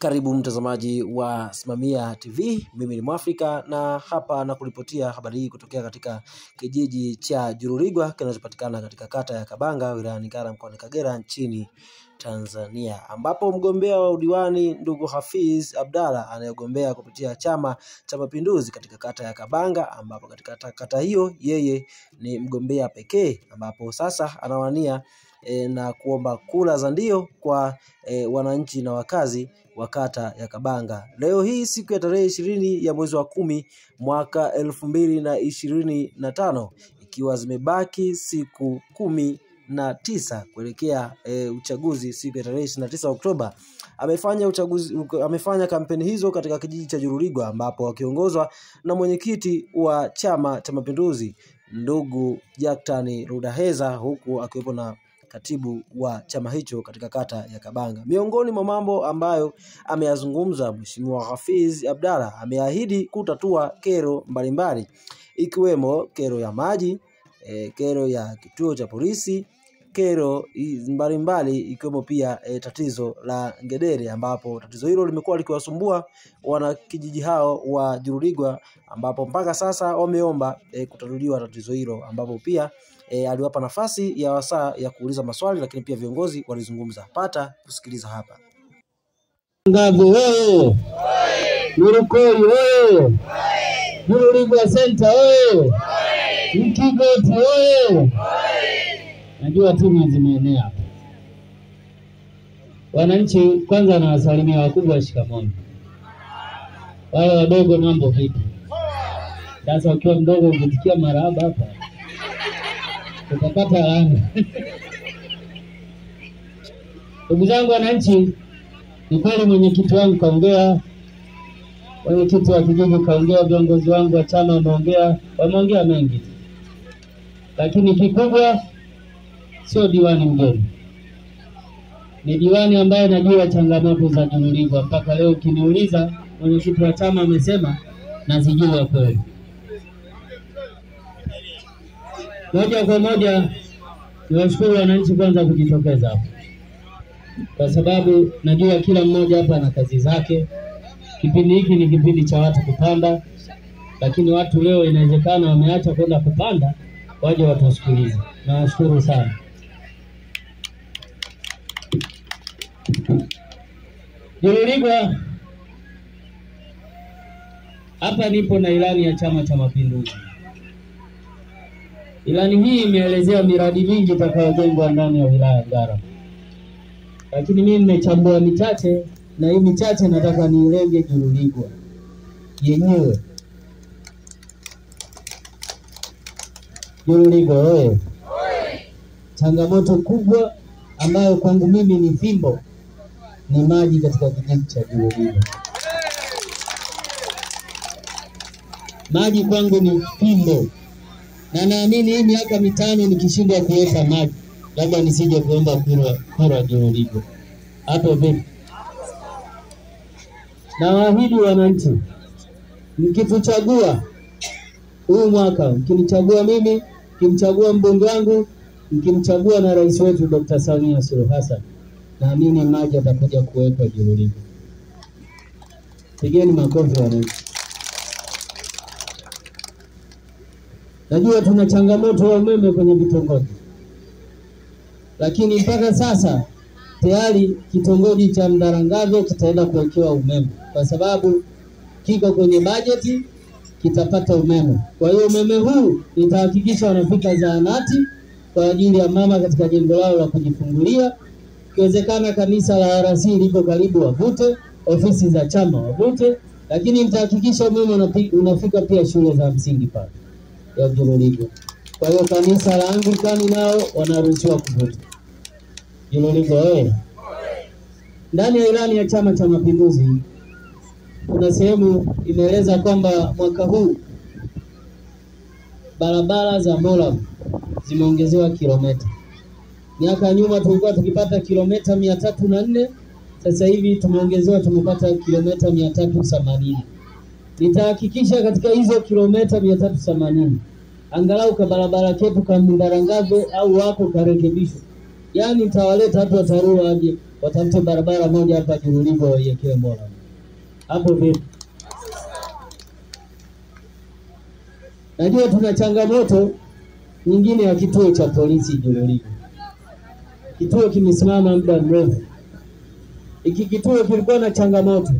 Karibu mtazamaji wa Simamia TV, mimi ni Mwafrika na hapa na kulipotia habari hii kutokea katika kijiji cha Jururigwa kinachopatikana katika kata ya Kabanga wilayani Ngara mkoani Kagera nchini Tanzania, ambapo mgombea wa udiwani ndugu Hafiz Abdalla anayegombea kupitia Chama cha Mapinduzi katika kata ya Kabanga, ambapo katika kata hiyo yeye ni mgombea pekee, ambapo sasa anawania na kuomba kura za ndio kwa wananchi na wakazi wa kata ya Kabanga. Leo hii siku ya tarehe 20 ya mwezi wa 10 mwaka 2025, ikiwa zimebaki siku 19 kuelekea uchaguzi siku ya tarehe 29 Oktoba. Amefanya kampeni hizo katika kijiji cha Jururigwa, ambapo akiongozwa na mwenyekiti wa Chama cha Mapinduzi ndugu Jaktani Rudaheza, huku akiwepo na katibu wa chama hicho katika kata ya Kabanga. Miongoni mwa mambo ambayo ameyazungumza Mheshimiwa Hafiz Abdalla, ameahidi kutatua kero mbalimbali ikiwemo kero ya maji, kero ya kituo cha polisi, kero mbalimbali ikiwemo pia tatizo la ngedere, ambapo tatizo hilo limekuwa likiwasumbua wana kijiji hao wa Jururigwa, ambapo mpaka sasa wameomba kutatuliwa tatizo hilo, ambapo pia aliwapa nafasi ya wasaa ya kuuliza maswali, lakini pia viongozi walizungumza. Pata kusikiliza hapa. Ngavu wewe, Nurukoi wewe, Jururigwa Center wewe, Mkigoti wewe. Najua timu zimeenea hapa. Wananchi kwanza nawasalimia, wakubwa shikamoo. Wale wadogo mambo vipi? Sasa ukiwa mdogo ukitikia marahaba hapa utapata laana. Ndugu zangu wananchi, ni kweli mwenyekiti wangu kaongea, mwenyekiti wa kijiji kaongea, viongozi wangu wa chama wameongea mengi. Lakini kikubwa sio diwani mgeni. Ni diwani ambaye najua changamoto za Jururigwa. Mpaka leo ukiniuliza mwenyekiti wa chama amesema, nazijua kweli. Moja kwa moja niwashukuru wananchi kwanza kujitokeza hapa, kwa sababu najua kila mmoja hapa ana kazi zake. Kipindi hiki ni kipindi cha watu kupanda, lakini watu leo inawezekana wameacha kwenda kupanda waje watusikilize. Nawashukuru sana. Jururigwa hapa nipo na ilani ya Chama cha Mapinduzi. Ilani hii imeelezea miradi mingi itakayojengwa ndani ya wilaya ya Ngara, lakini mimi nimechambua michache, na hii michache nataka niilenge Jururigwa yenyewe. Jururigwa wewe, changamoto kubwa ambayo kwangu mimi ni fimbo ni maji katika kijiji cha Jururigwa. Maji kwangu ni fimbo, na naamini hii miaka 5 nikishindwa kuweka maji, labda nisije kuomba kura Jururigwa. Hapo vipi? Na waahidi wananchi, mkituchagua huu mwaka, mkinichagua mimi, mkimchagua mbunge wangu, mkimchagua na rais wetu Dr. Samia Suluhu Hassan, naamini maji atakuja kuwekwa Jururigwa. Pigeni makofi wananchi. Najua tuna changamoto ya umeme kwenye vitongoji, lakini mpaka sasa tayari kitongoji cha Mdarangave kitaenda kuwekewa umeme, kwa sababu kiko kwenye bajeti, kitapata umeme. Kwa hiyo umeme huu nitahakikisha wanafika zahanati kwa ajili ya mama katika jengo lao la kujifungulia. Ikiwezekana kanisa la RC liko karibu wavute, ofisi za chama wavute, lakini nitahakikisha umeme unafika pia shule za msingi pale ya Jururigwa. Kwa hiyo kanisa la Anglikani nao wanaruhusiwa kuvuta. Jururigwa wewe. Ndani ya ilani ya Chama cha Mapinduzi kuna sehemu imeeleza kwamba mwaka huu barabara za Moram zimeongezewa kilomita. Miaka ya nyuma tulikuwa tukipata kilomita 304, sasa hivi tumeongezewa, tumepata kilomita 380. Nitahakikisha katika hizo kilomita 380 angalau ka barabara ketu ka Mdarangave au wako karekebishwa. Yaani nitawaleta watu wa TARURA watafute barabara moja hapa Juruligo waiwekee Mola. Hapo vipi? Najua tuna changamoto nyingine ya kituo cha polisi Juruligo. Kituo kimesimama muda mrefu. Hiki kituo kilikuwa na changamoto.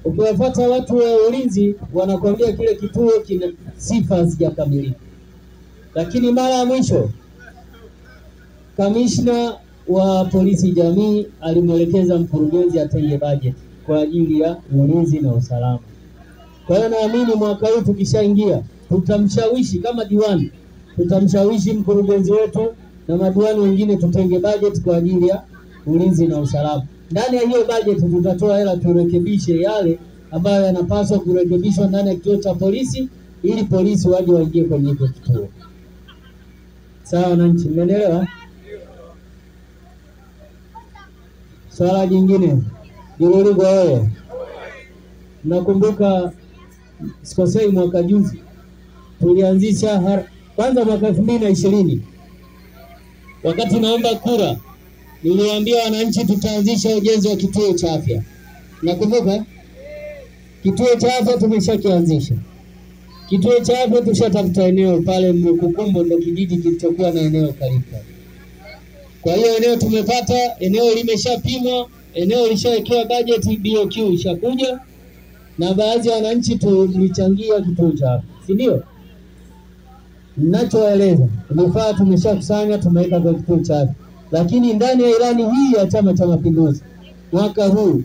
Ukiwafuata watu wa ulinzi wanakuambia kile kituo kina sifa hazijakamilika. Lakini mara ya mwisho kamishna wa polisi jamii alimwelekeza mkurugenzi atenge budget kwa ajili ya ulinzi na usalama. Kwa hiyo naamini mwaka huu tukishaingia tutamshawishi kama diwani, tutamshawishi mkurugenzi wetu na madiwani wengine tutenge budget kwa ajili ya ulinzi na usalama. Ndani ya hiyo budget tutatoa hela turekebishe yale ambayo yanapaswa kurekebishwa ndani ya kituo cha polisi ili polisi waje waingie kwenye hiyo kituo. Sawa wananchi, mnaelewa? Swala jingine, Juruligo wewe. Nakumbuka sikosei mwaka juzi tulianzisha kwanza mwaka 2020. Wakati naomba kura niliwaambia wananchi tutaanzisha ujenzi wa kituo cha afya. Nakumbuka kituo cha afya tumeshakianzisha. Kituo cha afya tushatafuta eneo pale Mkukumbo, ndio kijiji kilichokuwa na eneo karibu. Kwa hiyo eneo tumepata, eneo limeshapimwa, eneo lishawekewa budget, BOQ ishakuja na baadhi ya wananchi tulichangia kituo cha afya. Si ndio? Ninachoeleza, vifaa tumeshakusanya tumeweka kwa kituo cha afya. Lakini ndani ya ilani hii ya Chama cha Mapinduzi mwaka huu,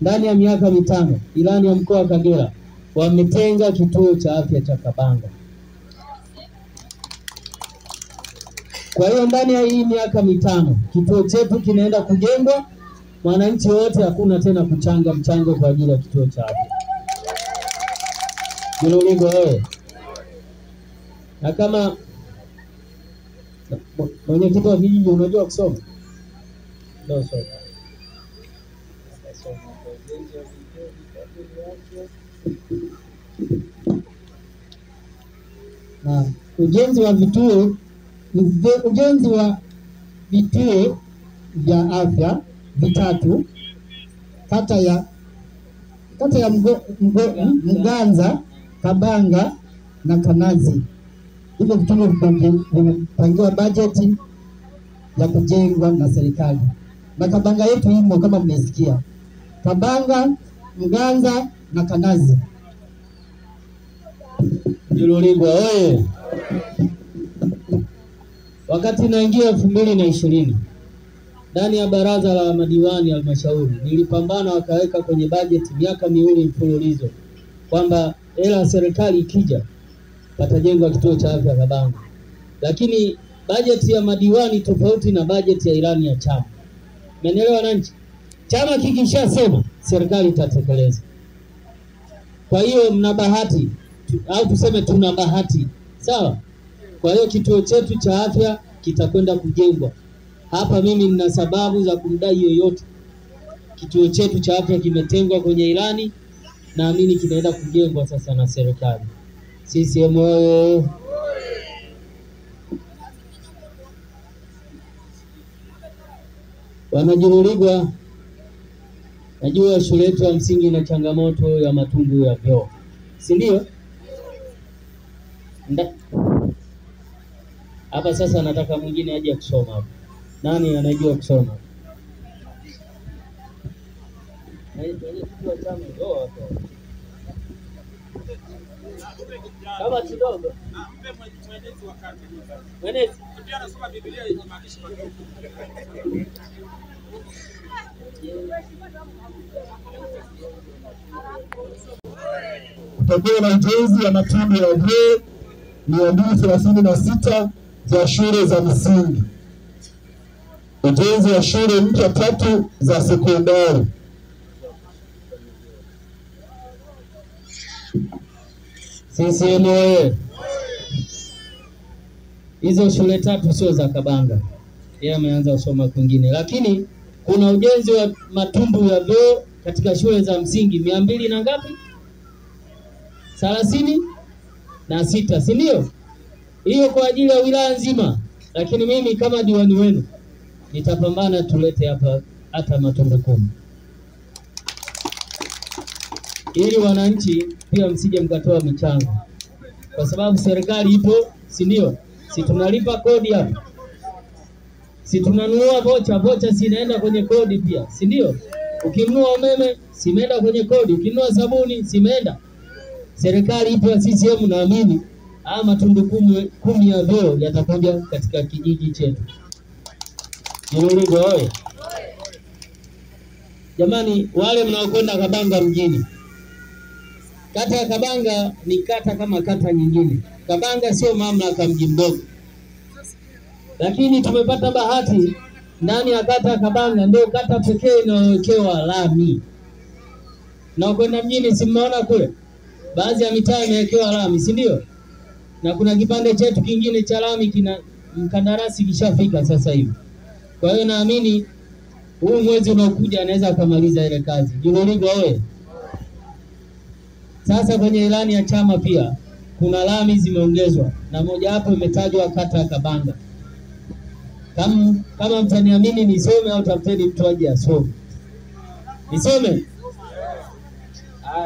ndani ya miaka mitano, ilani ya mkoa wa Kagera wametenga kituo cha afya cha Kabanga. Kwa hiyo ndani ya hii miaka mitano kituo chetu kinaenda kujengwa, wananchi wote hakuna tena kuchanga mchango kwa ajili ya kituo cha afya. Juruligo wewe. Na kama mwenye kituo wa kijiji unajua kusoma? Ndio soma. Na ujenzi wa vituo vya afya vitatu kata ya Mganza, Kabanga na Kanazi. Hivyo vituo vimepangiwa bajeti ya kujengwa na serikali. Na Kabanga yetu imo kama mmesikia. Kabanga, Mganza na Kanazi. Juruligo oye. Wakati naingia 2020 ndani ya baraza la madiwani halmashauri nilipambana wakaweka kwenye bajeti miaka miwili mfululizo kwamba hela serikali ikija patajengwa kituo cha afya Kabanga. Lakini bajeti ya madiwani tofauti na bajeti ya ilani ya chama. Mmenielewa wananchi? Chama kikishasema serikali itatekeleza. Kwa hiyo mna bahati au tuseme tuna bahati. Sawa? Kwa hiyo kituo chetu cha afya kitakwenda kujengwa. Hapa mimi nina sababu za kumdai yoyote. Kituo chetu cha afya kimetengwa kwenye ilani, naamini kinaenda kujengwa sasa na serikali. CCM oye. Wanajuruligwa, najua shule yetu ya msingi na changamoto ya matundu ya vyoo. Si ndio? Hapa sasa nataka mwingine aje kusoma hapa. Nani anajua kusoma? Kama kidogo. Mwenezi pia anasoma Biblia yenye maandishi madogo. Kutakuwa na ujenzi wa matundu ya vyoo 236 za shule za msingi. Ujenzi wa shule mpya 3 za sekondari. CCM oye. Hizo shule 3 sio za Kabanga. Yeye ameanza kusoma kwingine. Lakini kuna ujenzi wa matundu ya vyoo katika shule za msingi 200 na ngapi? 36, si ndio? Hiyo kwa ajili ya wilaya nzima. Lakini mimi kama diwani wenu nitapambana tulete hapa hata matundu 10, ili wananchi pia msije mkatoa michango, kwa sababu serikali ipo, si ndio? Si tunalipa kodi hapa, si tunanunua vocha si inaenda kwenye kodi pia, si ndio? Ukinunua umeme si imeenda kwenye kodi, ukinunua sabuni si imeenda. Serikali ipo ya CCM, naamini matundu 10 ya vyoo yatakuja katika kijiji chetu. Nyuruligo oye! Jamani, wale mnaokwenda Kabanga mjini, kata ya Kabanga ni kata kama kata nyingine. Kabanga sio mamlaka mji mdogo, lakini tumepata bahati ndani ya kata ya Kabanga ndio kata pekee inayowekewa lami. Na kwenda mjini si mnaona kule baadhi ya mitaa imewekewa lami, si ndio? Na kuna kipande chetu kingine cha lami kina mkandarasi kishafika sasa hivi. Kwa hiyo naamini huu mwezi unaokuja anaweza kumaliza ile kazi. Nyuruligo oye! Sasa kwenye ilani ya chama pia kuna lami zimeongezwa, na moja hapo imetajwa kata ya Kabanga. Kama mtaniamini nisome au tafuteni mtu aje asome. Nisome?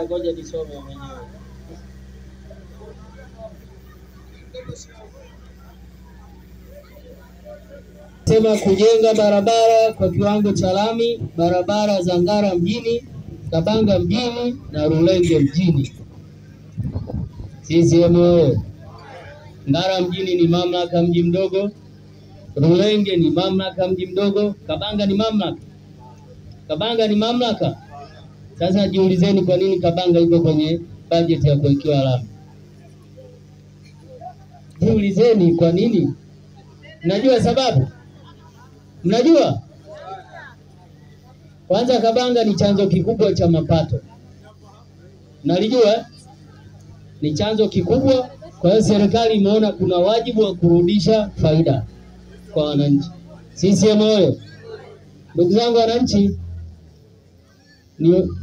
Ngoja nisome mwenyewe. Sema kujenga barabara kwa kiwango cha lami, barabara za Ngara mjini, Kabanga mjini na Rulenge mjini. CCM oye! Ngara mjini ni mamlaka mji mdogo, Rulenge ni mamlaka mji mdogo, Kabanga ni mamlaka. Kabanga ni mamlaka. Sasa jiulizeni kwa nini Kabanga iko kwenye bajeti ya kuwekewa lami? Jiulizeni kwa nini? Mnajua sababu? Mnajua? Kwanza Kabanga ni chanzo kikubwa cha mapato. Nalijua ni chanzo kikubwa, kwa hiyo serikali imeona kuna wajibu wa kurudisha faida kwa wananchi. CCM oye! Ndugu zangu wananchi,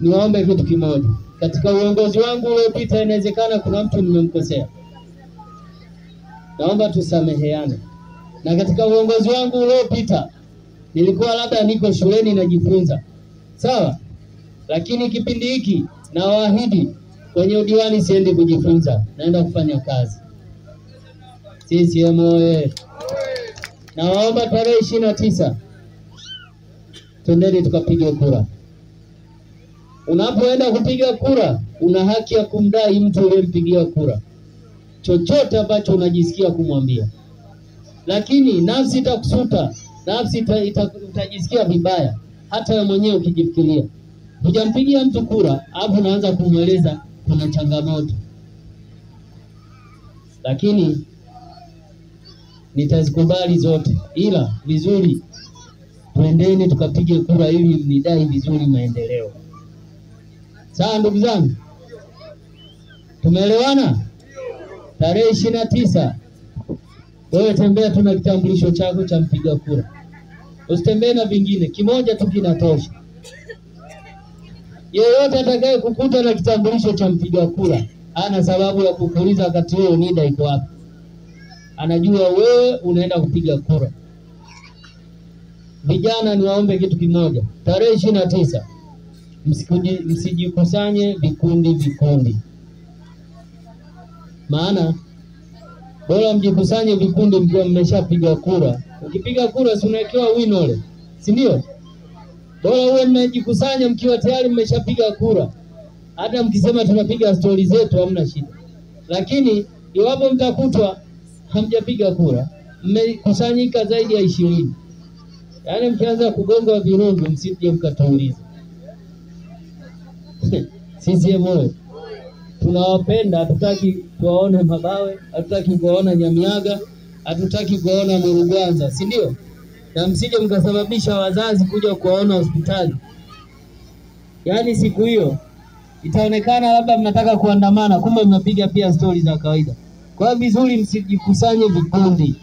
niwaombe kitu kimoja. Katika uongozi wangu uliopita inawezekana kuna mtu nimemkosea. Naomba tusameheane. Na katika uongozi wangu uliopita nilikuwa labda niko shuleni najifunza. Sawa? Lakini kipindi hiki nawaahidi kwenye udiwani siendi kujifunza, naenda kufanya kazi. CCM oye! Nawaomba tarehe 29 twendeni tukapige kura. Unapoenda kupiga kura, una haki ya kumdai mtu uliyempigia kura chochote ambacho unajisikia kumwambia. Lakini nafsi itakusuta, nafsi utajisikia vibaya hata wewe mwenyewe ukijifikiria. Hujampigia mtu kura, hapo unaanza kumweleza kuna changamoto. Lakini nitazikubali zote, ila vizuri twendeni tukapige kura ili mnidai vizuri maendeleo. Sawa ndugu zangu? Tumeelewana? Tarehe 29 wewe tembea tu na kitambulisho chako cha mpiga kura. Usitembee na vingine, kimoja tu kinatosha. Yeyote atakaye kukuta na kitambulisho cha mpiga kura hana sababu ya kukuuliza wakati wewe NIDA iko wapi. Anajua wewe unaenda kupiga kura. Vijana niwaombe kitu kimoja. Tarehe 29 msijikusanye vikundi. Maana bora mjikusanye vikundi mkiwa mmeshapiga kura. Ukipiga kura si unawekewa winole, si ndio? Bora uwe mmejikusanya mkiwa tayari mmeshapiga kura. Hata mkisema tunapiga stori zetu hamna shida. Lakini iwapo mtakutwa hamjapiga kura, mmekusanyika zaidi ya 20. Yaani mkianza kugonga virungu msije mkatuuliza. CCM oye! Tunawapenda, hatutaki tuwaone Mabawe, hatutaki kuwaona Nyamiaga, hatutaki kuwaona Murugwanza, si ndio? Na msije mkasababisha wazazi kuja kuwaona hospitali. Yaani siku hiyo itaonekana labda mnataka kuandamana, kumbe mnapiga pia stori za kawaida. Kwa hiyo vizuri msijikusanye vikundi.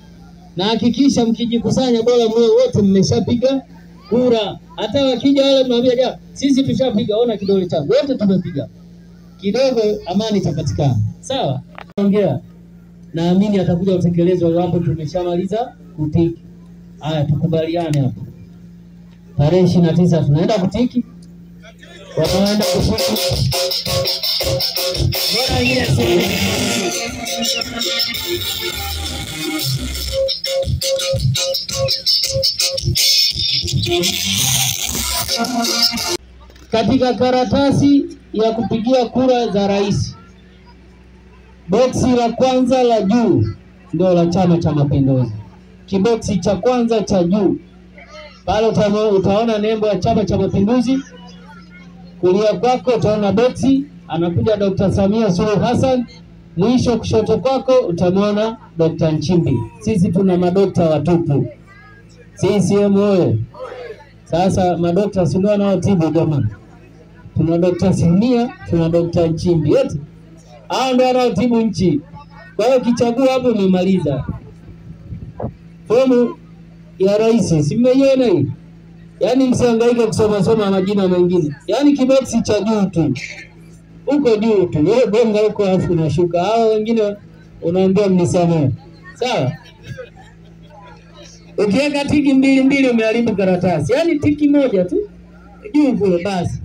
Na hakikisha mkijikusanya bora mwe wote mmeshapiga kura. Hata wakija wale mnaambia sisi tushapiga, ona kidole changu. Wote tumepiga. Kidogo amani itapatikana. Sawa? Ongea. Naamini atakuja kutekelezwa hapo tumeshamaliza kutiki. Haya tukubaliane hapo. tarehe 29 tunaenda kutiki, wanaenda kutiki. Bora ile katika karatasi ya kupigia kura za rais, boksi la kwanza la juu ndio la Chama cha Mapinduzi. Kiboksi cha kwanza cha juu pale utaona nembo ya Chama cha Mapinduzi. Kulia kwako utaona boksi, anakuja Dr. Samia Suluhu Hassan. Mwisho kushoto kwako utamwona Dr. Nchimbi. Sisi tuna madokta watupu. CCM oye! Sasa madokta si ndio wanaotibu jamani? Tuna Dr. Samia, tuna Dr. Nchimbi. Eti hao ndio wanaotibu nchi. Kwa hiyo kichagua hapo umemaliza. Fomu ya rais si mmeiona hii? Yaani msihangaike kusoma majina mengine. Yaani kiboksi cha juu tu. Uko juu tu. Wewe bonga huko afu unashuka. Hao wengine unaambia mnisamehe. Sawa? Ukiweka tiki mbili umeharibu karatasi. Yaani tiki moja tu. Juu kule basi.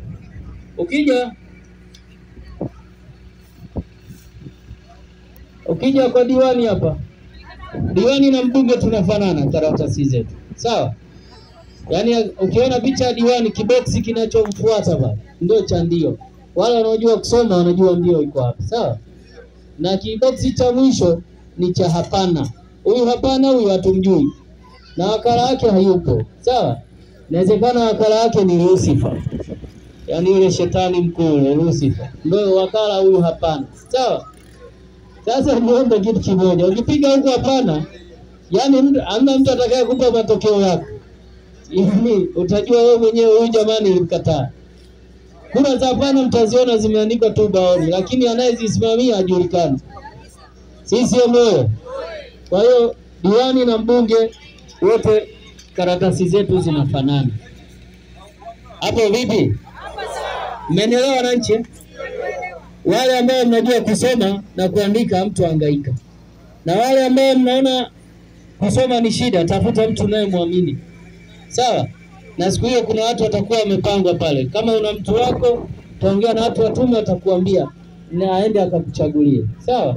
Ukija kwa diwani hapa. Diwani na mbunge tunafanana karatasi zetu. Sawa? Yaani ukiona picha ya diwani, kiboksi kinachomfuata baba ndio cha ndio. Wale wanaojua kusoma wanajua ndio iko hapa. Sawa? Na kiboksi cha mwisho ni cha hapana. Huyu hapana, huyu hatumjui. Na wakala wake hayupo. Sawa? Inawezekana wakala wake ni Lucifer. Yaani yule shetani mkuu Lucifer. Ndio wakala huyu hapana. Sawa? Sasa niombe kitu kimoja. Ukipiga huko hapana, yaani hamna mtu atakaye kupa matokeo yako. Hivi utajua wewe mwenyewe huyu jamani nilimkataa. Kura za hapana mtaziona zimeandikwa tu baoni, lakini anayezisimamia hajulikani. Sisi moyo. Kwa hiyo diwani na mbunge wote karatasi zetu zinafanana. Hapo vipi? Mmenielewa wananchi? Wale ambao mnajua kusoma na kuandika mtu hangaika. Na wale ambao mnaona kusoma ni shida, tafuta mtu unayemwamini. Sawa? Na siku hiyo kuna watu watakuwa wamepangwa pale. Kama una mtu wako, utaongea na watu watume watakuambia na aende akakuchagulie. Sawa?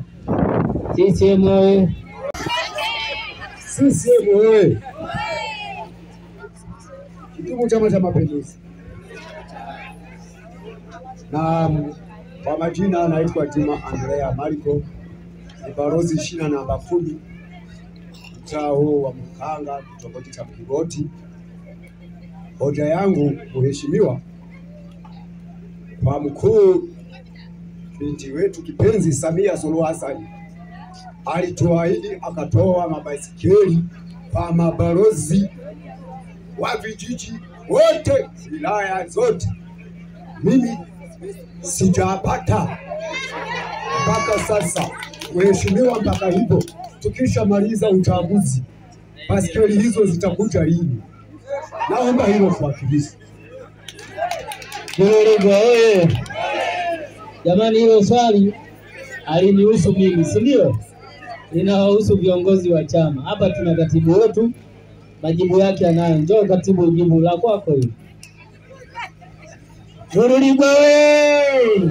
CCM oye! CCM oye! Kituo Chama cha Mapinduzi. Na kwa majina naitwa Juma Andrea Mariko, ni balozi shina namba 10 mtaa wa Mkanga, kitongoji cha Kigoti. Hoja yangu mheshimiwa, kwa mkuu binti wetu kipenzi Samia Suluhu Hassan alituahidi akatoa mabaisikeli kwa mabalozi wa vijiji wote, wilaya zote. Mimi sijapata mpaka sasa mheshimiwa. Mpaka hivyo tukishamaliza uchaguzi baisikeli hizo zitakuja lini? Naomba hilo kuwakilisha. Oye! Jamani, hilo swali alinihusu mimi, si ndio? Linawahusu viongozi wa chama. Hapa tuna katibu wetu, majibu yake anayo. Njoo katibu, jibu la kwako hilo. Ruruligwa we!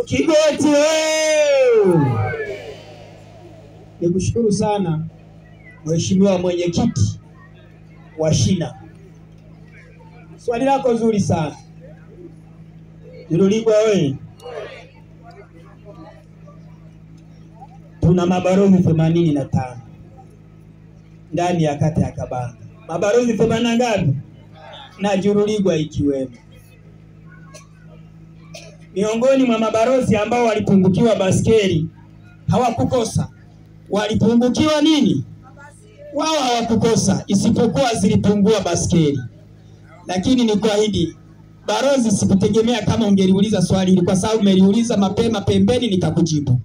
Kigoti we! Nikushukuru sana mheshimiwa mwenyekiti wa shina. Swali lako zuri sana. Ruruligwa we! Tuna mabalozi 85 ndani ya kata ya Kabanga. Mabalozi 80 ngapi? Na Ruruligwa ikiwemo. Miongoni mwa mabalozi ambao walipungukiwa baskeli hawakukosa. Walipungukiwa nini? Wao hawakukosa, isipokuwa zilipungua baskeli. Lakini ni kuahidi, balozi, sikutegemea kama ungeliuliza swali hili, kwa sababu umeliuliza mapema pembeni nikakujibu.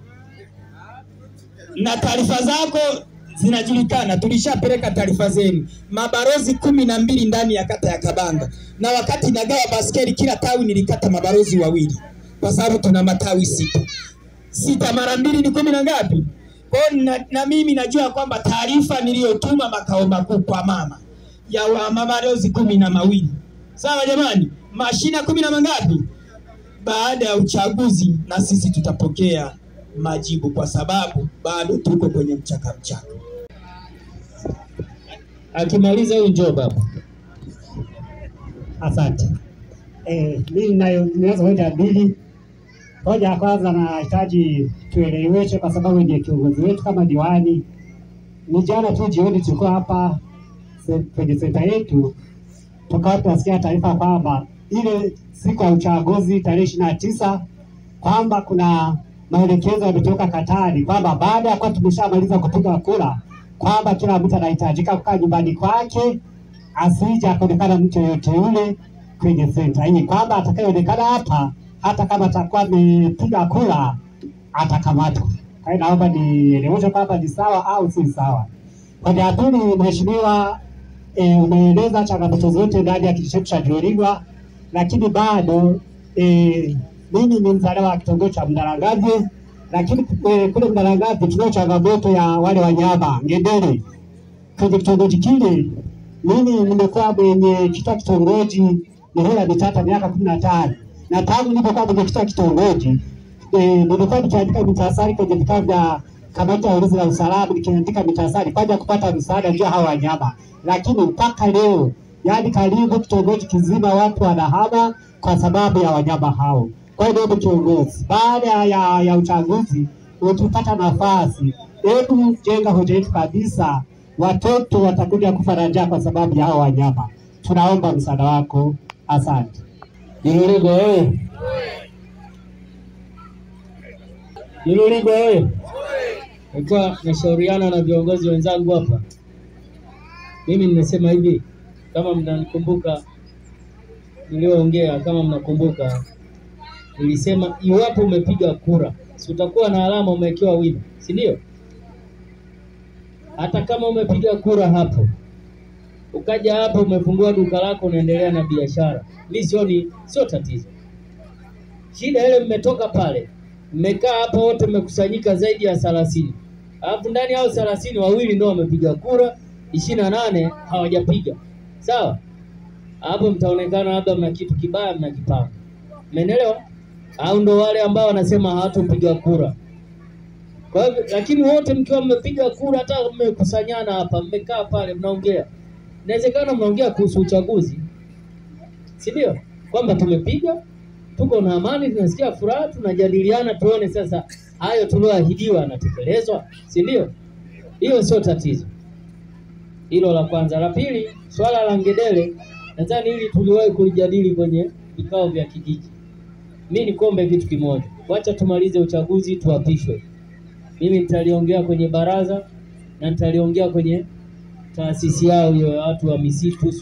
Na taarifa zako zinajulikana, tulishapeleka taarifa zenu. Mabalozi 12 ndani ya kata ya Kabanga. Na wakati nagawa baskeli kila tawi nilikata mabalozi 2. Kwa sababu tuna matawi 6. 6 mara 2 ni 10 na ngapi? Na mimi najua kwamba taarifa niliyotuma makao makuu kwa mama ya mama balozi 12. Sawa jamani, mashina 10 na mangapi? Baada ya uchaguzi na sisi tutapokea majibu, kwa sababu bado tuko kwenye mchaka. Akimaliza huyu njoo baba. Asante. Mimi naweza hoja mbili. Hoja ya kwanza, nahitaji tueleweshe kwa sababu ndiye kiongozi wetu kama diwani. Ni jana tu jioni tulikuwa hapa kwenye senta yetu, tukawa tunasikia taarifa kwamba ile siku ya uchaguzi tarehe 29 kwamba kuna maelekezo yametoka Katari kwamba baada ya kuwa tumeshamaliza kupiga kura kwamba kila mtu anahitajika kukaa nyumbani kwake, asije akaonekana mtu yoyote yule kwenye senta hii, kwamba atakayeonekana hapa hata kama atakuwa amepiga kura atakamatwa. Kwa hiyo naomba nieleweshe kwamba ni sawa au si sawa. Kwa ya pili, mheshimiwa, umeeleza changamoto zote ndani ya kijiji chetu cha Jolingwa, lakini bado mimi ni mzaliwa wa kitongoji cha Mdarangavi, lakini kule Mdarangavi tunao changamoto ya wale wanyama ngedere. Kwenye kitongoji kile mimi nimekuwa mwenye kitongoji mihela mitata miaka 15, na tangu nilipokuwa mwenye kitongoji nilikuwa nikiandika mitasari kwenye vikao vya kamati ya ulinzi na usalama, nikiandika mitasari kwa kupata msaada juu hawa wanyama, lakini mpaka leo yani karibu kitongoji kizima watu wanahama kwa sababu ya wanyama hao. Kwa hiyo ndio kiongozi, baada ya uchaguzi utapata nafasi, hebu jenga hoja yetu kabisa, watoto watakuja kufarajia kwa sababu ya hao wanyama. Tunaomba msaada wako, asante. Iluligo wewe. Iluligo wewe. Nilikuwa nashauriana na viongozi wenzangu hapa. Mimi nimesema hivi, kama mnanikumbuka nilioongea, kama mnakumbuka nilisema iwapo umepiga kura, si utakuwa na alama umewekewa wino, si ndio? Hata kama umepiga kura hapo, ukaja hapo umefungua duka lako unaendelea na biashara, mimi sio tatizo. Shida ile mmetoka pale, mmekaa hapo wote mmekusanyika zaidi ya 30. Alafu ndani hao 30 wawili ndio wamepiga kura, 28 hawajapiga. Sawa? Hapo mtaonekana labda mna kitu kibaya mnakipanga. Umeelewa? Au ndo wale ambao wanasema hawatopiga kura. Kwa hivyo, lakini wote mkiwa mmepiga kura, hata mmekusanyana hapa, mmekaa pale mnaongea. Inawezekana mnaongea kuhusu uchaguzi. Si ndio? Kwamba tumepiga, tuko na amani, tunasikia furaha, tunajadiliana tuone sasa hayo tulioahidiwa yanatekelezwa, si ndio? Hiyo sio tatizo. Hilo la kwanza. La pili, swala la ngedere, nadhani hili tuliwahi kulijadili kwenye vikao vya kijiji. Mimi nikombe kitu kimoja. Wacha tumalize uchaguzi tuapishwe. Mimi nitaliongea kwenye baraza na nitaliongea kwenye taasisi yao hiyo ya watu wa misitu,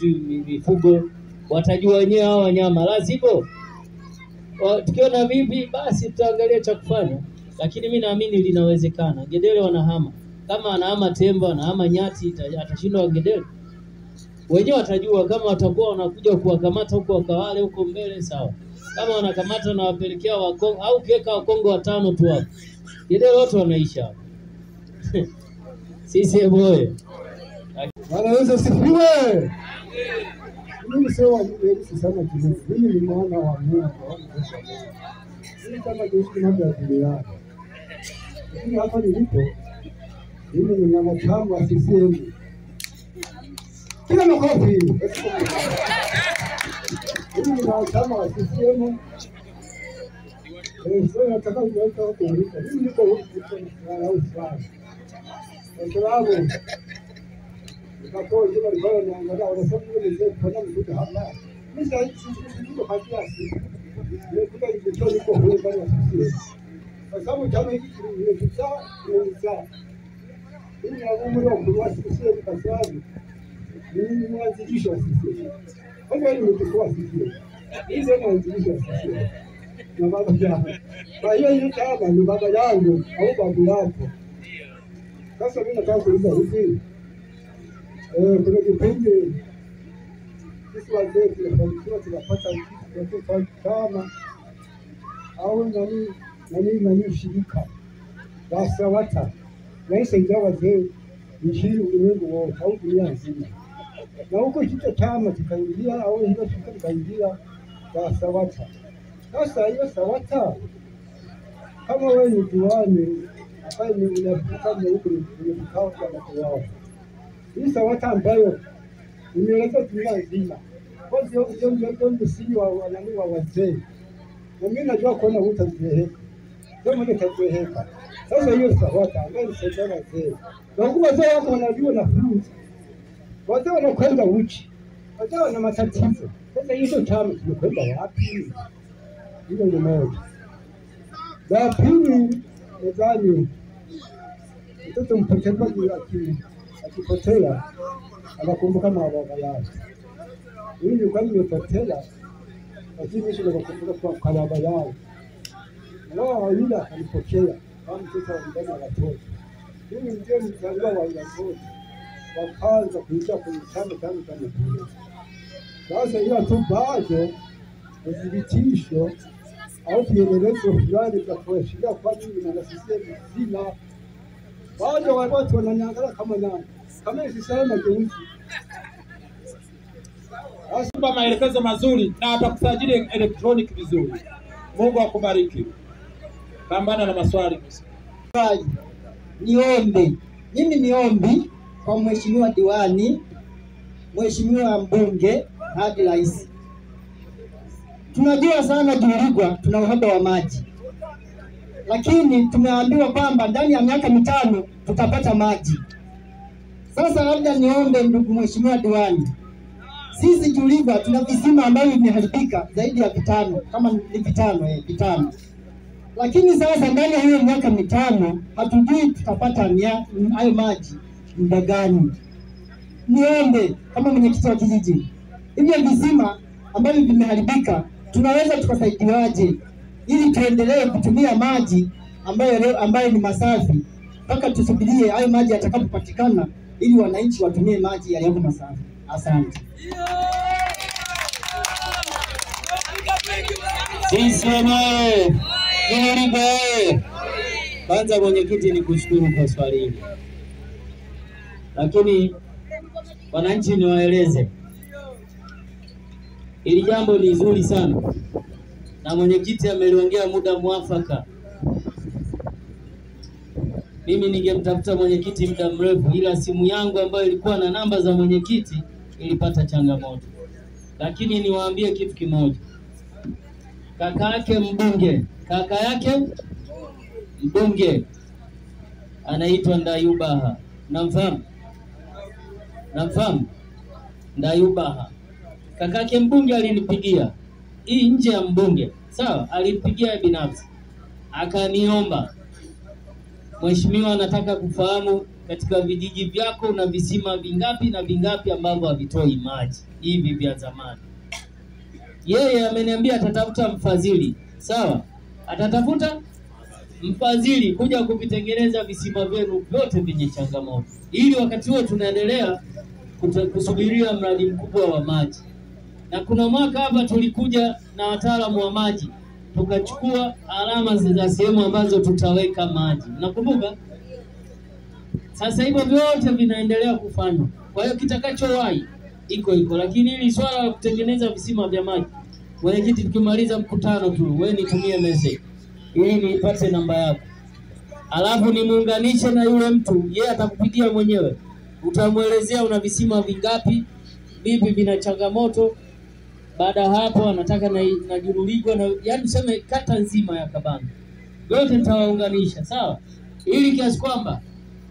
mifugo, watajua wenyewe hao wanyama. Lazima tukiona vipi basi tutaangalia cha kufanya, lakini mimi naamini linawezekana. Ngedere wanahama. Kama anahama tembo, anahama nyati, atashindwa ngedere? Wenyewe watajua. Kama watakuwa wanakuja kuwakamata huko wakawale huko mbele, sawa. Kama wanakamata na wapelekea Wakongo au kiweka Wakongo 5 tu hapo, ngedere wote wanaisha hapo. Sisi boye. Wanaweza sifiwe. Mimi sio sana kidogo. Mimi ni mwana wa Mungu. Mimi kama Yesu mambo ya dunia. Mimi hapa nilipo, mimi ni mwanachama wa CCM. Kila makofi. Mimi ni mwanachama wa CCM. Sio nataka kuweka huko nilipo. Mimi niko huko na Uislamu. Kwa sababu kwa hiyo ndio naangalia wanasema ni zile kwa nini hapa. Mimi sio kwa kiasi. Nikuta hicho niko huko ndani ya sisi. Kwa sababu chama hiki ni sawa. Mimi na umri wa kuwa sisi kwa sababu mimi ni mwanzilishi wa sisi. Kwa hiyo nimechukua sisi. Hii ndio mwanzilishi wa sisi. Na baba yangu. Kwa hiyo hii chama ni baba yangu au babu yako. Sasa mimi nataka kuuliza hivi. Kuna kipindi sisi wazee tunapata kitu kama au nani shirika la SAWATA naisaidia wazee nchini ulimwengu wote au dunia nzima, na huko hicho chama kikaingia au hicho shirika kikaingia kwa SAWATA. Sasa hiyo SAWATA, kama wewe ni diwani ambaye unafanya huko kwenye vikao vya matoa, hii SAWATA ambayo imeeleza dunia nzima, kwa hiyo ndio msingi wa wazee, na mimi najua kuona utazeeka ndio mmoja tazeeka. Sasa hiyo SAWATA ambayo inasaidia wazee, na huko wazee wako wanajua na fursa, wazee wanakwenda uchi, wazee wana matatizo. Sasa hizo chama kimekwenda wapi? Hilo ni moja. La pili, nadhani mtoto mpotevu akipotea anakumbuka baba yake. Mimi nilikuwa nimepotea, lakini mimi nakumbuka kwa baba yao. Wao yule akanipokea kama mtoto wa ndani ya watoto. Mimi ndio mzaliwa wa watoto wa kwanza kuingia kwenye chama changu cha mpira. Sasa ila tu bado udhibitisho au vielelezo fulani vya kuashiria kwa nini na sisi mzima bado watu wananiangalia kama nani, kama sisema geuzi. Asante, maelekezo mazuri na atakusajili electronic vizuri. Mungu akubariki. Pambana na maswali. Niombi kwa mheshimiwa diwani, mheshimiwa mbunge hadi rais. Tunajua sana Juruligwa tuna uhaba wa maji, lakini tumeambiwa kwamba ndani ya miaka 5 tutapata maji. Sasa labda niombe ndugu mheshimiwa diwani, sisi Juruligwa tuna visima ambavyo vimeharibika zaidi ya 5, kama ni 5, lakini sasa ndani ya hiyo miaka 5 hatujui tutapata hayo maji muda gani. Niombe kama mwenyekiti wa kijiji, hivyo visima ambavyo vimeharibika tunaweza tukasaidiwaje ili tuendelee kutumia maji ambayo ni masafi mpaka tusubirie hayo maji yatakapopatikana ili wananchi watumie maji yaliyo masafi. Asante. Sisi kwanza mwenyekiti ni kushukuru kwa swali hili, lakini wananchi niwaeleze hili jambo ni zuri sana na mwenyekiti ameliongea muda mwafaka. Mimi ningemtafuta mwenyekiti muda mrefu, ila simu yangu ambayo ilikuwa na namba za mwenyekiti ilipata changamoto. Lakini niwaambie kitu kimoja, kaka yake mbunge anaitwa Ndayubaha. Namfahamu Ndayubaha. Kakake mbunge alinipigia hii nje ya mbunge, sawa, alinipigia binafsi akaniomba, mheshimiwa, nataka kufahamu katika vijiji vyako una visima vingapi na vingapi ambavyo havitoi maji hivi vya zamani. Yeye ameniambia atatafuta mfadhili, sawa, atatafuta mfadhili kuja kuvitengeneza visima vyenu vyote vyenye changamoto, ili wakati huo tunaendelea kusubiria mradi mkubwa wa maji. Na kuna mwaka hapa tulikuja na wataalamu wa maji, tukachukua alama za sehemu ambazo tutaweka maji. Nakumbuka? Sasa hivyo vyote vinaendelea kufanywa. Kwa hiyo kitakachowahi iko, lakini hili swala la kutengeneza visima vya maji, mwenyekiti, tukimaliza mkutano tu wewe nitumie message ili nipate namba yako. Alafu nimuunganishe na yule mtu, yeye atakupigia mwenyewe. Utamuelezea una visima vingapi, vipi vina changamoto. Baada hapo anataka na Juruligwa na yani sema kata nzima ya Kabanga. Yote nitawaunganisha, sawa? Ili kiasi kwamba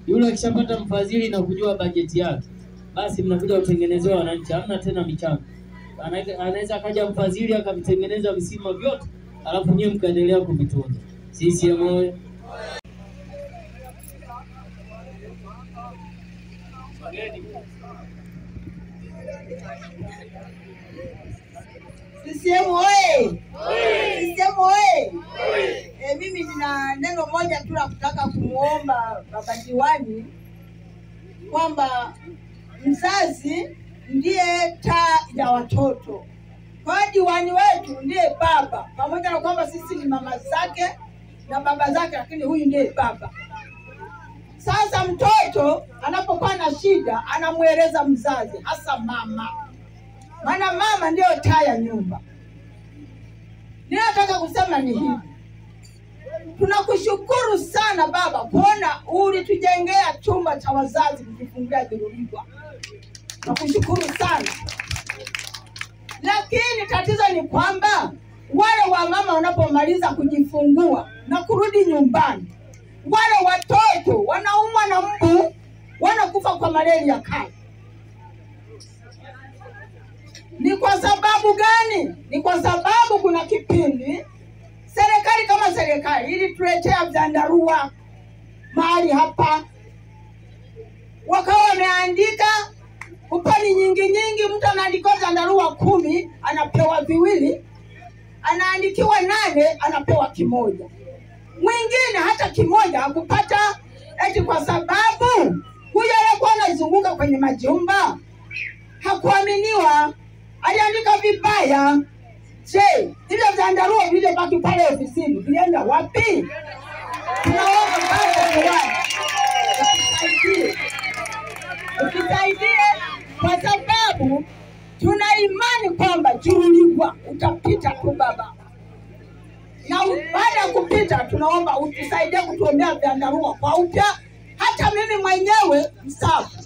yule akishapata mfadhili na kujua bajeti yake, basi mnakuja kutengenezewa wananchi, hamna tena michango. Anaweza akaja mfadhili akavitengeneza visima vyote, alafu nyewe mkaendelea kuvitunza. CCM oyee! CCM oyee! CCM oyee! Mimi nina neno moja tu la kutaka kumuomba baba diwani kwamba mzazi ndiye taa ya watoto. Kwa diwani wetu ndiye baba, pamoja na kwamba sisi ni mama zake na baba zake, lakini huyu ndiye baba. Sasa mtoto anapokuwa na shida anamweleza mzazi, hasa mama, maana mama ndio taa ya nyumba. Ninataka kusema ni hivi, tunakushukuru sana baba kuona ulitujengea chumba cha wazazi kujifungulia Jiruligwa. Nakushukuru sana. Lakini tatizo ni kwamba wale wamama wanapomaliza kujifungua na kurudi nyumbani, wale watoto wanaumwa na mbu, wanakufa kwa malaria kali. Ni kwa sababu gani? Ni kwa sababu kuna kipindi serikali kama serikali ilituletea vyandarua mahali hapa, wakawa wameandika kupani nyingi, mtu anaandikiwa vyandarua 10 anapewa 2, anaandikiwa 8 anapewa 1. Mwingine hata 1 hakupata, eti kwa sababu huyo alikuwa anazunguka kwenye majumba hakuaminiwa, aliandika vibaya. Je, ile vyandarua vile baki pale ofisini vilienda wapi? Tunaomba baba diwani utusaidie, kwa sababu tuna imani kwamba Jiruligwa utapita tu baba, na baada ya kupita tunaomba utusaidie kutuombea vyandarua kwa upya. Hata mimi mwenyewe msafu,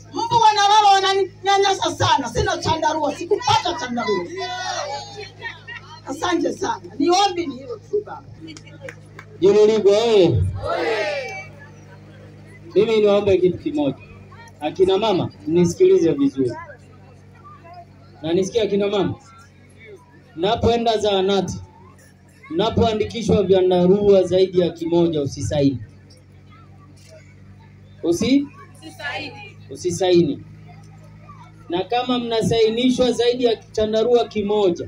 mbu wanalala wananyanyasa sana, sina chandarua, sikupata chandarua. Asante sana. Niombi ni hilo tu baba. Jiruligwa oye! Mimi niwaombe kitu kimoja. Akina mama mnisikilize vizuri. Na nisikia akina mama, mnapoenda zahanati, mnapoandikishwa vyandarua zaidi ya 1 usisaini. Usisaini. Na kama mnasainishwa zaidi ya chandarua 1,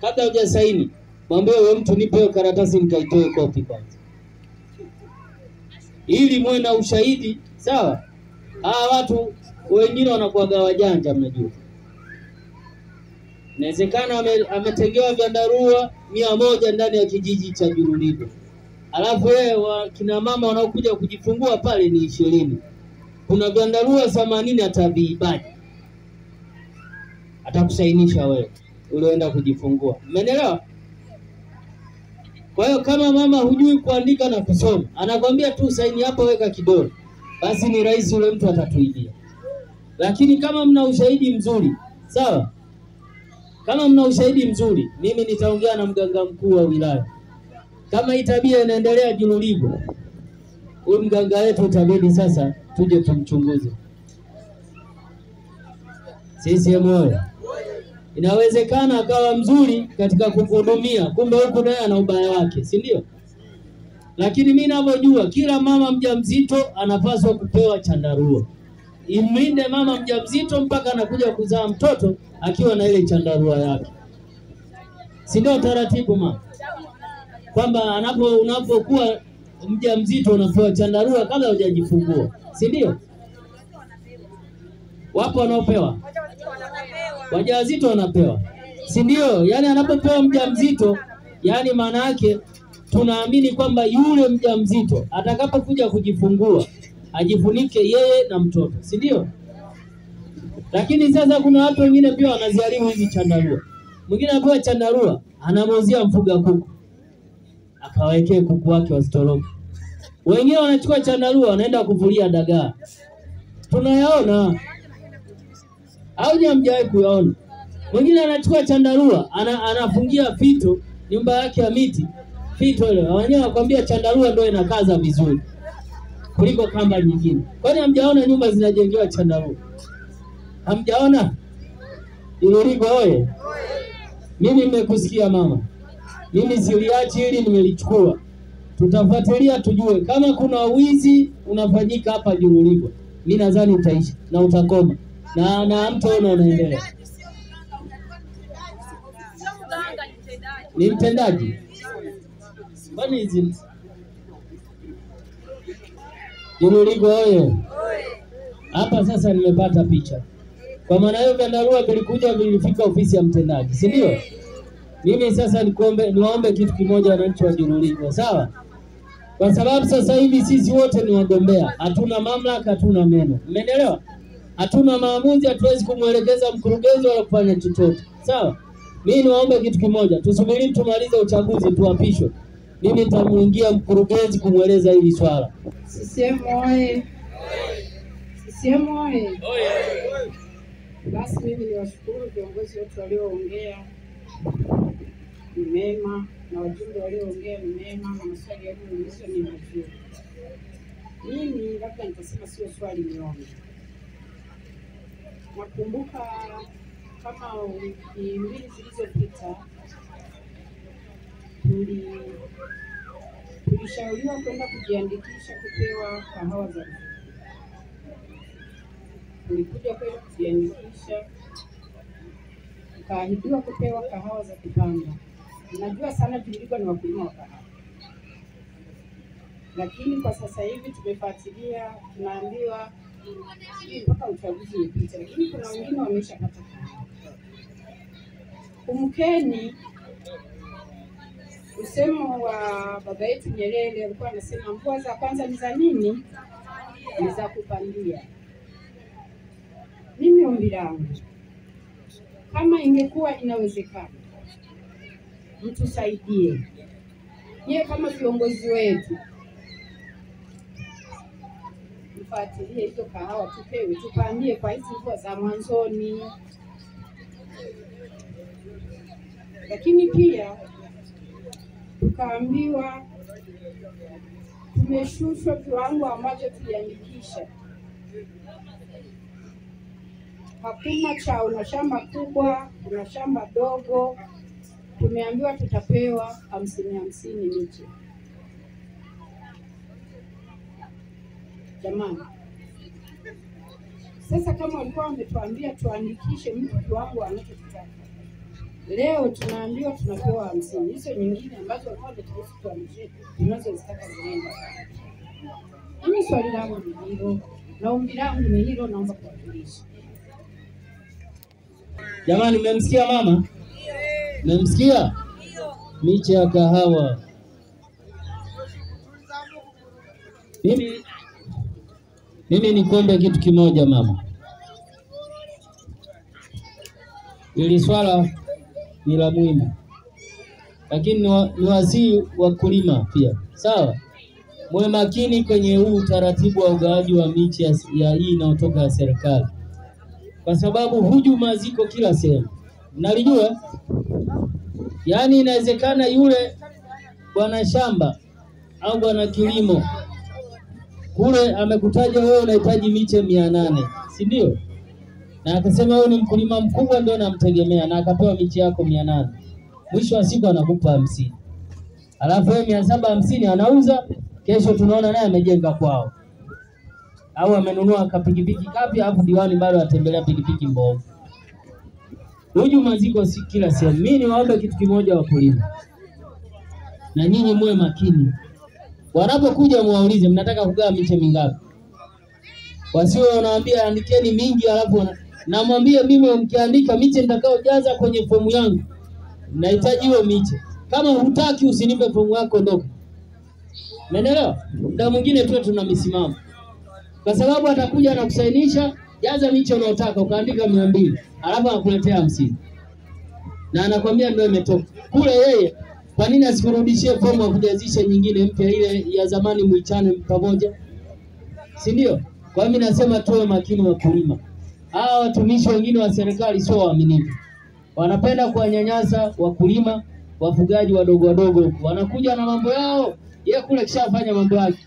kabla hujasaini, mwambie wewe mtu nipe hiyo karatasi nikaitoe kopi kwanza, ili muwe na ushahidi. Sawa? Hawa watu wengine wanakuwa wajanja, mnajua. Inawezekana ametengewa vyandarua 100 ndani ya kijiji cha Jiruligwa, alafu wewe kina mama wanaokuja kujifungua pale ni 20. Kuna vyandarua 80 ataviibaje? Atakusainisha wewe ulioenda kujifungua. Umeelewa? Kwa hiyo kama mama hujui kuandika na kusoma, anakwambia tu saini hapo, weka kidole, basi ni rahisi, yule mtu atatuibia. Lakini kama mna ushahidi mzuri, sawa? Kama mna ushahidi mzuri, mimi nitaongea na mganga mkuu wa wilaya. Kama hii tabia inaendelea Jiruligwa, huyu mganga wetu utabidi sasa tuje tumchunguze. Sisi moyo. Inawezekana akawa mzuri katika kukuhudumia, kumbe huko naye ana ubaya wake, si ndio? Lakini mimi ninavyojua, kila mama mjamzito anapaswa kupewa chandarua. Imlinde mama mjamzito mpaka anakuja kuzaa mtoto akiwa na ile chandarua yake. Si ndio taratibu mama? Kwamba unapokuwa mjamzito unapewa chandarua kabla hujajifungua, si ndio? Wapo wanaopewa? Wajawazito wanapewa, si ndio? Yaani anapopewa mjamzito, yani maana yake tunaamini kwamba yule mjamzito atakapokuja kujifungua ajifunike yeye na mtoto, si ndio? Lakini sasa kuna watu wengine pia wanaziharibu hizi chandarua. Mwingine anapewa chandarua, anamuuzia mfuga kuku, akawekee kuku wake wasitoroke. Wengine wanachukua chandarua wanaenda kuvulia dagaa. Tunayaona au hamjawahi kuyaona? Mwingine anachukua chandarua, anafungia fito nyumba yake ya miti. Fito ile wenyewe wakwambia chandarua ndio inakaza vizuri kuliko kamba nyingine. Kwani hamjaona nyumba zinajengewa chandarua? Hamjaona? Jiruligwa oye! Mimi nimekusikia mama. Mimi siliachi hili, nimelichukua. Tutafuatilia tujue kama kuna wizi unafanyika hapa Jiruligwa. Mimi nadhani utaisha na utakoma. Na mtaona unaendelea. Ni mtendaji. Kwani hizi Jiruligwa oye! Hapa sasa nimepata picha. Kwa maana hiyo vyandarua vilikuja vilifika ofisi ya mtendaji, si ndio? Mimi sasa niwaombe kitu kimoja wananchi wa Jiruligwa, sawa? kwa sababu sasa hivi sisi wote ni wagombea, hatuna mamlaka, hatuna meno. Umeelewa? Hatuna maamuzi, hatuwezi kumwelekeza mkurugenzi wala kufanya chochote. Sawa? Mimi niwaombe kitu kimoja, tusubiri tumalize uchaguzi tuapishwe. Mimi nitamuingia mkurugenzi kumweleza hili swala. CCM oye! CCM oye! Basi mimi niwashukuru viongozi wote walioongea ni mema, na wajumbe walioongea ni mema, na maswali yaliyoulizwa ni mazuri. Mimi labda nitasema sio swali, niombe. Nakumbuka kama wiki mbili zilizopita tulishauriwa kwenda kujiandikisha kupewa kahawa za ruzuku. Tulikuja kwenda kujiandikisha, tukaahidiwa kupewa kahawa za kipanga. Najua sana tulikuwa ni wakulima wa kahawa, lakini kwa sasa hivi tumefuatilia, tunaambiwa mpaka uchaguzi umepita, lakini kuna wengine wameshapata kahawa. Kumkeni usemo wa baba yetu Nyerere, alikuwa anasema mvua za kwanza ni za nini? Ni za kupandia. Mimi ombi langu, kama ingekuwa inawezekana, mtusaidie. Nyie kama viongozi wetu, mfuatilie hizo kahawa tupewe, tupandie kwa hizi mvua za mwanzoni. Lakini pia tukaambiwa tumeshushwa viwango ambavyo tuliandikisha. Hakuna cha una shamba kubwa, una shamba dogo. Tumeambiwa tutapewa 50-50 miche. Jamani, sasa kama walikuwa wametuambia tuandikishe mtu kiwango anachotaka, leo tunaambiwa tunapewa 50. Hizo nyingine ambazo walikuwa wameturuhusu tuandikishe tunazozitaka zinaenda. Mimi swali langu ni hilo, na ombi langu ni hilo, naomba kuwakilisha. Jamani, mmemsikia mama? Mmemsikia? Miche ya kahawa. Mimi nikombe kitu kimoja mama. Hili swala ni la muhimu, lakini ni wazii wakulima pia. Sawa? Mwe makini kwenye huu utaratibu wa ugawaji wa miche ya hii inayotoka ya serikali, kwa sababu hujuma ziko kila sehemu. Mnalijua? Yaani inawezekana yule bwana shamba au bwana kilimo kule amekutaja wewe unahitaji miche 800, si ndio? Na akasema wewe ni mkulima mkubwa ndio namtegemea, na akapewa miche yako 800. Mwisho wa siku anakupa 50. Alafu wewe 750 anauza, kesho tunaona naye amejenga kwao. Au amenunua kapikipiki kapi, alafu diwani bado atembelea pikipiki mbovu. Hujuma ziko kila sehemu. Mimi niwaombe kitu kimoja wakulima, na nyinyi muwe makini. Wanapokuja muwaulize mnataka kugawa miche mingapi. Wasiwe wanawaambia andikeni mingi, alafu namwambia mimi mkiandika miche nitakaojaza kwenye fomu yangu nahitaji hiyo miche. Kama hutaki usinipe fomu yako, ndoka. Umeelewa? Muda mwingine tu tuna misimamo. Kwa sababu atakuja na kusainisha, jaza miche unayotaka, ukaandika 200, alafu anakuletea 50. Na anakuambia ndio imetoka. Kule yeye, kwa nini asikurudishie fomu ya kujazisha nyingine mpya, ile ya zamani muichane pamoja? Si ndio? Kwa mimi nasema tuwe makini wakulima. Hawa watumishi wengine wa serikali sio waaminifu. Wanapenda kuwanyanyasa wakulima, wafugaji wadogo wadogo. Wanakuja na mambo yao, yeye kule kishafanya mambo yake.